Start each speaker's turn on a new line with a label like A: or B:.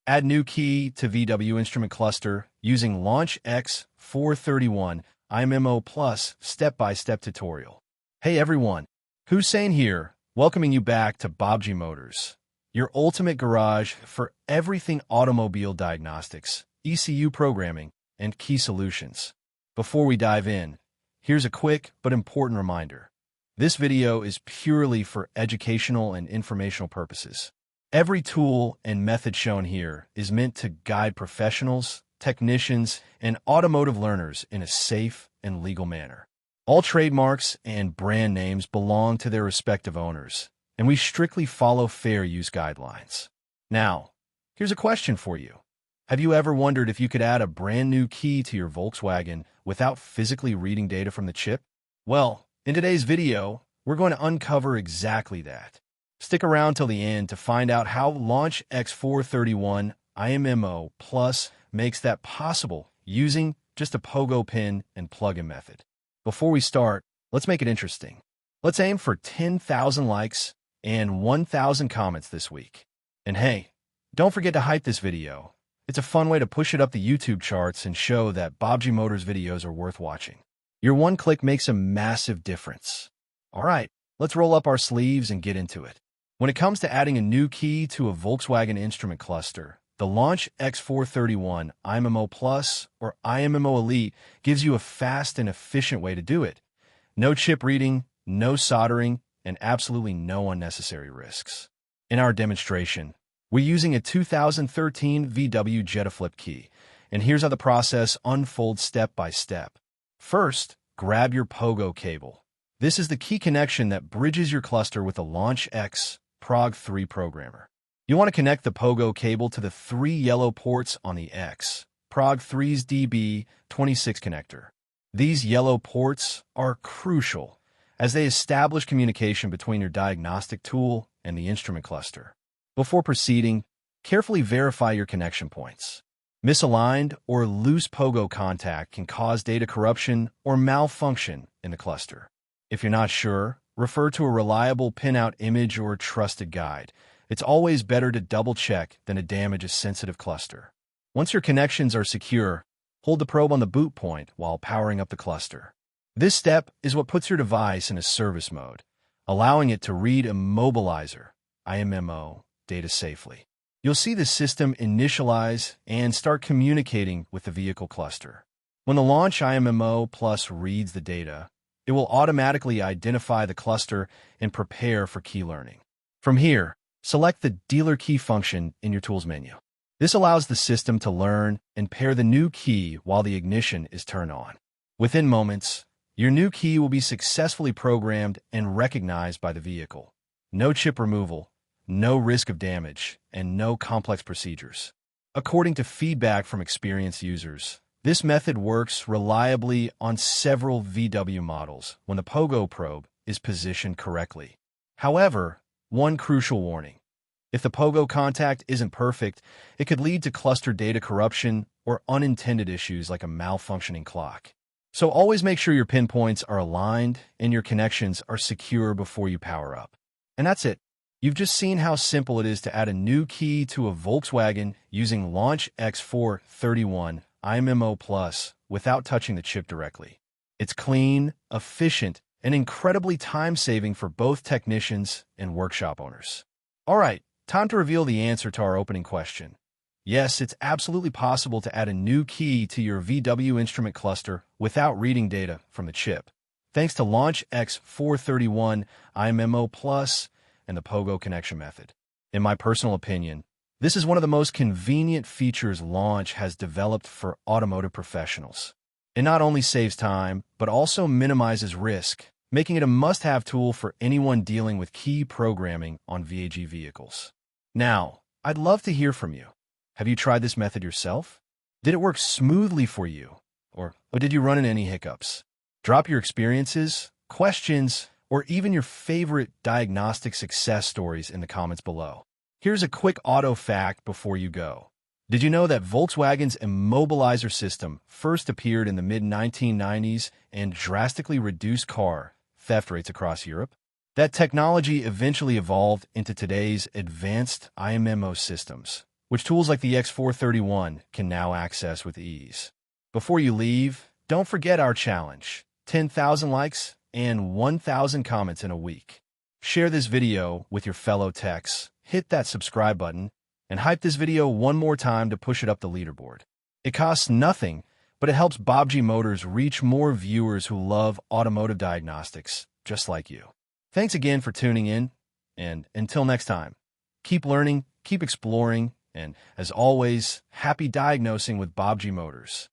A: Add new key to VW instrument cluster using Launch X431 IMMO Plus step-by-step tutorial. Hey everyone, Hussain here, welcoming you back to Baabji Motors, your ultimate garage for everything automobile diagnostics, ECU programming, and key solutions. Before we dive in, here's a quick but important reminder. This video is purely for educational and informational purposes. Every tool and method shown here is meant to guide professionals, technicians, and automotive learners in a safe and legal manner. All trademarks and brand names belong to their respective owners, and we strictly follow fair use guidelines. Now, here's a question for you. Have you ever wondered if you could add a brand new key to your Volkswagen without physically reading data from the chip? Well, in today's video, we're going to uncover exactly that. Stick around till the end to find out how Launch X431 IMMO Plus makes that possible using just a pogo pin and plug-in method. Before we start, let's make it interesting. Let's aim for 10,000 likes and 1,000 comments this week. And hey, don't forget to hype this video. It's a fun way to push it up the YouTube charts and show that Baabji Motors videos are worth watching. Your one click makes a massive difference. All right, let's roll up our sleeves and get into it. When it comes to adding a new key to a Volkswagen instrument cluster, the Launch X431 IMMO Plus or IMMO Elite gives you a fast and efficient way to do it. No chip reading, no soldering, and absolutely no unnecessary risks. In our demonstration, we're using a 2013 VW Jetta flip key, and here's how the process unfolds step by step. First, grab your pogo cable. This is the key connection that bridges your cluster with the Launch X Prog 3 programmer. You want to connect the pogo cable to the three yellow ports on the X Prog 3's DB26 connector. These yellow ports are crucial as they establish communication between your diagnostic tool and the instrument cluster. Before proceeding, carefully verify your connection points. Misaligned or loose pogo contact can cause data corruption or malfunction in the cluster. If you're not sure, refer to a reliable pinout image or trusted guide. It's always better to double-check than to damage a sensitive cluster. Once your connections are secure, hold the probe on the boot point while powering up the cluster. This step is what puts your device in a service mode, allowing it to read immobilizer IMMO data safely. You'll see the system initialize and start communicating with the vehicle cluster. When the Launch IMMO Plus reads the data, it will automatically identify the cluster and prepare for key learning. From here, select the Dealer Key function in your Tools menu. This allows the system to learn and pair the new key while the ignition is turned on. Within moments, your new key will be successfully programmed and recognized by the vehicle. No chip removal, no risk of damage, and no complex procedures. According to feedback from experienced users, this method works reliably on several VW models when the pogo probe is positioned correctly. However, one crucial warning. If the pogo contact isn't perfect, it could lead to cluster data corruption or unintended issues like a malfunctioning clock. So always make sure your pinpoints are aligned and your connections are secure before you power up. And that's it. You've just seen how simple it is to add a new key to a Volkswagen using Launch X431 IMMO Plus without touching the chip directly. It's clean, efficient, and incredibly time-saving for both technicians and workshop owners. All right, time to reveal the answer to our opening question. Yes, it's absolutely possible to add a new key to your VW instrument cluster without reading data from the chip, thanks to Launch X431 IMMO Plus and the pogo connection method. In my personal opinion, this is one of the most convenient features Launch has developed for automotive professionals. It not only saves time, but also minimizes risk, making it a must-have tool for anyone dealing with key programming on VAG vehicles. Now, I'd love to hear from you. Have you tried this method yourself? Did it work smoothly for you? Or did you run into any hiccups? Drop your experiences, questions, or even your favorite diagnostic success stories in the comments below. Here's a quick auto fact before you go. Did you know that Volkswagen's immobilizer system first appeared in the mid-1990s and drastically reduced car theft rates across Europe? That technology eventually evolved into today's advanced IMMO systems, which tools like the X431 can now access with ease. Before you leave, don't forget our challenge: 10,000 likes and 1,000 comments in a week. Share this video with your fellow techs, hit that subscribe button, and hype this video one more time to push it up the leaderboard. It costs nothing, but it helps Baabji Motors reach more viewers who love automotive diagnostics, just like you. Thanks again for tuning in, and until next time, keep learning, keep exploring, and as always, happy diagnosing with Baabji Motors.